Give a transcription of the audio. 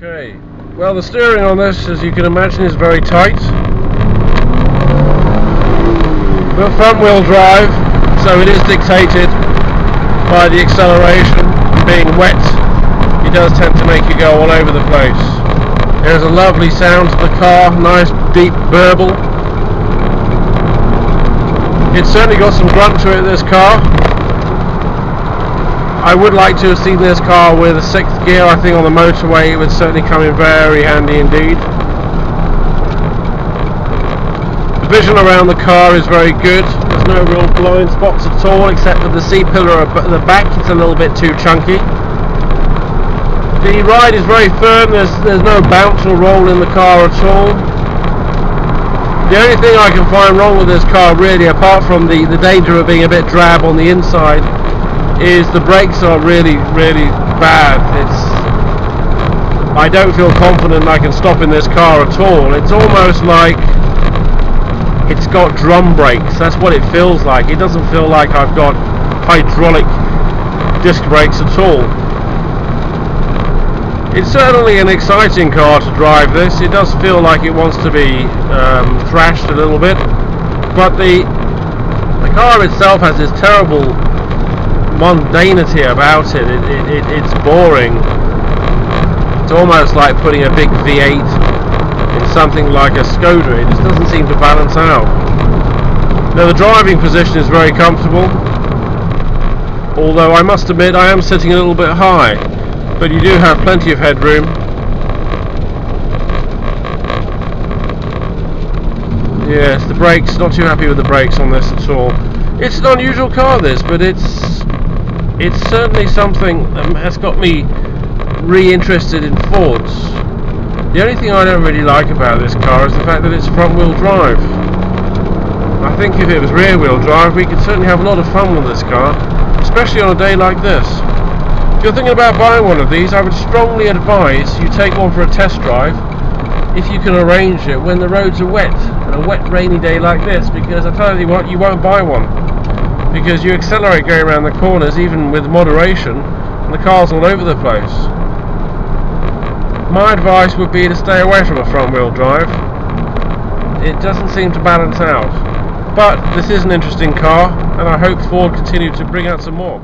Okay, well, the steering on this, as you can imagine, is very tight. But front wheel drive, so it is dictated by the acceleration. Being wet, it does tend to make you go all over the place. There's a lovely sound to the car, nice deep burble. It's certainly got some grunt to it, this car. I would like to have seen this car with a 6th gear. I think on the motorway it would certainly come in very handy indeed. The vision around the car is very good. There's no real blind spots at all, except for the C-pillar at the back. It's a little bit too chunky. The ride is very firm. There's no bounce or roll in the car at all. The only thing I can find wrong with this car, really, apart from the danger of being a bit drab on the inside, is the brakes are really bad. I don't feel confident I can stop in this car at all. It's almost like it's got drum brakes. That's what it feels like. It doesn't feel like I've got hydraulic disc brakes at all. It's certainly an exciting car to drive this. It does feel like it wants to be thrashed a little bit, but the car itself has this terrible mundanity about it. It's boring. It's almost like putting a big V8 in something like a Skoda. It just doesn't seem to balance out. Now, the driving position is very comfortable, although I must admit I am sitting a little bit high, but you do have plenty of headroom. Yes, the brakes, not too happy with the brakes on this at all. It's an unusual car, this, but it's certainly something that has got me re-interested in Fords. The only thing I don't really like about this car is the fact that it's front-wheel drive. I think if it was rear-wheel drive, we could certainly have a lot of fun with this car, especially on a day like this. If you're thinking about buying one of these, I would strongly advise you take one for a test drive, if you can arrange it when the roads are wet, on a wet, rainy day like this, because I tell you what, you won't buy one. Because you accelerate going around the corners, even with moderation, and the car's all over the place. My advice would be to stay away from a front-wheel drive. It doesn't seem to balance out. But this is an interesting car, and I hope Ford continue to bring out some more.